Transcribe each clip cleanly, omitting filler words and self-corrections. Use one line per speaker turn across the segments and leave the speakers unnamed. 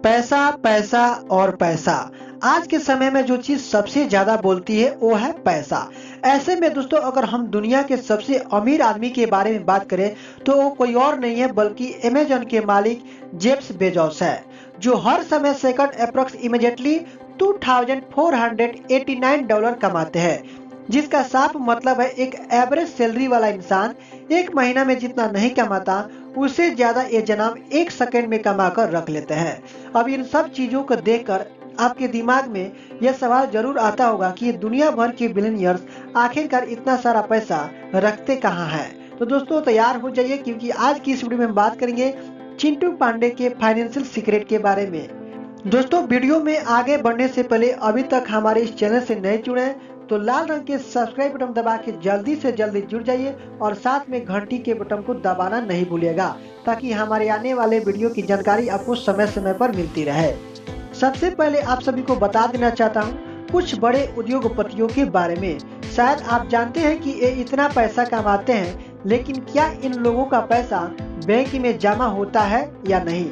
पैसा पैसा और पैसा। आज के समय में जो चीज सबसे ज्यादा बोलती है वो है पैसा। ऐसे में दोस्तों अगर हम दुनिया के सबसे अमीर आदमी के बारे में बात करें तो वो कोई और नहीं है बल्कि अमेजन के मालिक जेफ्स बेजोस है, जो हर समय सेकंड अप्रोक्सीमेटली $2489 कमाते हैं, जिसका साफ मतलब है एक एवरेज सैलरी वाला इंसान एक महीना में जितना नहीं कमाता उससे ज्यादा ये जनाब एक सेकंड में कमा कर रख लेते हैं। अब इन सब चीजों को देखकर आपके दिमाग में यह सवाल जरूर आता होगा कि दुनिया भर के बिलियनियर्स आखिरकार इतना सारा पैसा रखते कहाँ हैं। तो दोस्तों तैयार हो जाइए, क्योंकि आज की इस वीडियो में हम बात करेंगे चिंटू पांडे के फाइनेंशियल सीक्रेट के बारे में। दोस्तों वीडियो में आगे बढ़ने से पहले अभी तक हमारे इस चैनल से नए जुड़े हैं तो लाल रंग के सब्सक्राइब बटन दबा के जल्दी से जल्दी जुड़ जाइए और साथ में घंटी के बटन को दबाना नहीं भूलिएगा, ताकि हमारे आने वाले वीडियो की जानकारी आपको समय समय पर मिलती रहे। सबसे पहले आप सभी को बता देना चाहता हूँ कुछ बड़े उद्योगपतियों के बारे में। शायद आप जानते हैं कि ये इतना पैसा कमाते हैं, लेकिन क्या इन लोगों का पैसा बैंक में जमा होता है या नहीं,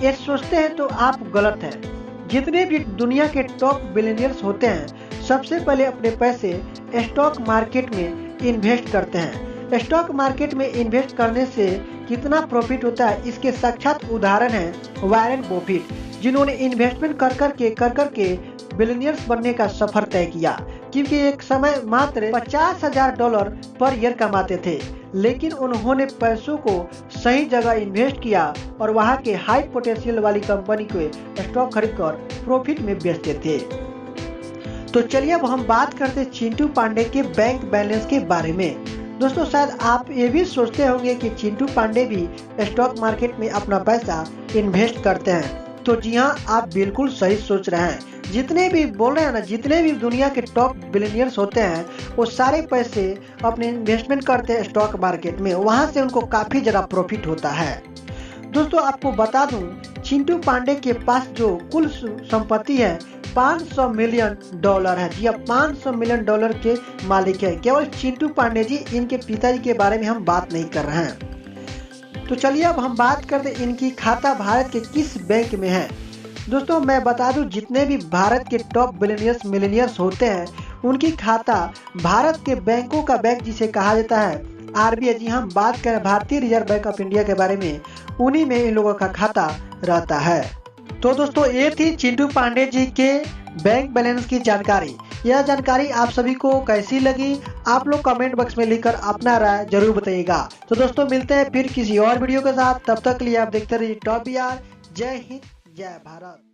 ये सोचते हैं तो आप गलत हैं। जितने भी दुनिया के टॉप बिलियनियर्स होते हैं सबसे पहले अपने पैसे स्टॉक मार्केट में इन्वेस्ट करते हैं। स्टॉक मार्केट में इन्वेस्ट करने से कितना प्रॉफिट होता है इसके साक्षात उदाहरण है वॉरेन बफेट, जिन्होंने इन्वेस्टमेंट कर कर के बिलियनियर्स बनने का सफर तय किया, क्योंकि एक समय मात्र $50,000 पर ईयर कमाते थे, लेकिन उन्होंने पैसों को सही जगह इन्वेस्ट किया और वहां के हाई पोटेंशियल वाली कंपनी को स्टॉक खरीदकर प्रॉफिट में बेचते थे। तो चलिए अब हम बात करते हैं चिंटू पांडे के बैंक बैलेंस के बारे में। दोस्तों शायद आप ये भी सोचते होंगे कि चिंटू पांडे भी स्टॉक मार्केट में अपना पैसा इन्वेस्ट करते हैं। तो जी हाँ, आप बिल्कुल सही सोच रहे हैं। जितने भी बोल रहे हैं ना, जितने भी दुनिया के टॉप बिलियनियर्स होते हैं वो सारे पैसे अपने इन्वेस्टमेंट करते हैं स्टॉक मार्केट में, वहां से उनको काफी ज्यादा प्रॉफिट होता है। दोस्तों आपको बता दूं चिंटू पांडे के पास जो कुल संपत्ति है $500 मिलियन है। जी अब $500 मिलियन के मालिक है केवल चिंटू पांडे जी। इनके पिताजी के बारे में हम बात नहीं कर रहे हैं। तो चलिए अब हम बात करते हैं इनकी खाता भारत के किस बैंक में है। दोस्तों मैं बता दूं जितने भी भारत के टॉप बिलियनियर्स मिलियनियर्स होते हैं उनकी खाता भारत के बैंकों का बैंक जिसे कहा जाता है आरबीआई। जी हम बात करें भारतीय रिजर्व बैंक ऑफ इंडिया के बारे में, उन्हीं में इन लोगों का खाता रहता है। तो दोस्तों ये थी चिंटू पांडे जी के बैंक बैलेंस की जानकारी। यह जानकारी आप सभी को कैसी लगी आप लोग कमेंट बॉक्स में लिखकर अपना राय जरूर बताइएगा। तो दोस्तों मिलते हैं फिर किसी और वीडियो के साथ, तब तक के लिए आप देखते रहिए टॉप बिहार। जय हिंद जय भारत।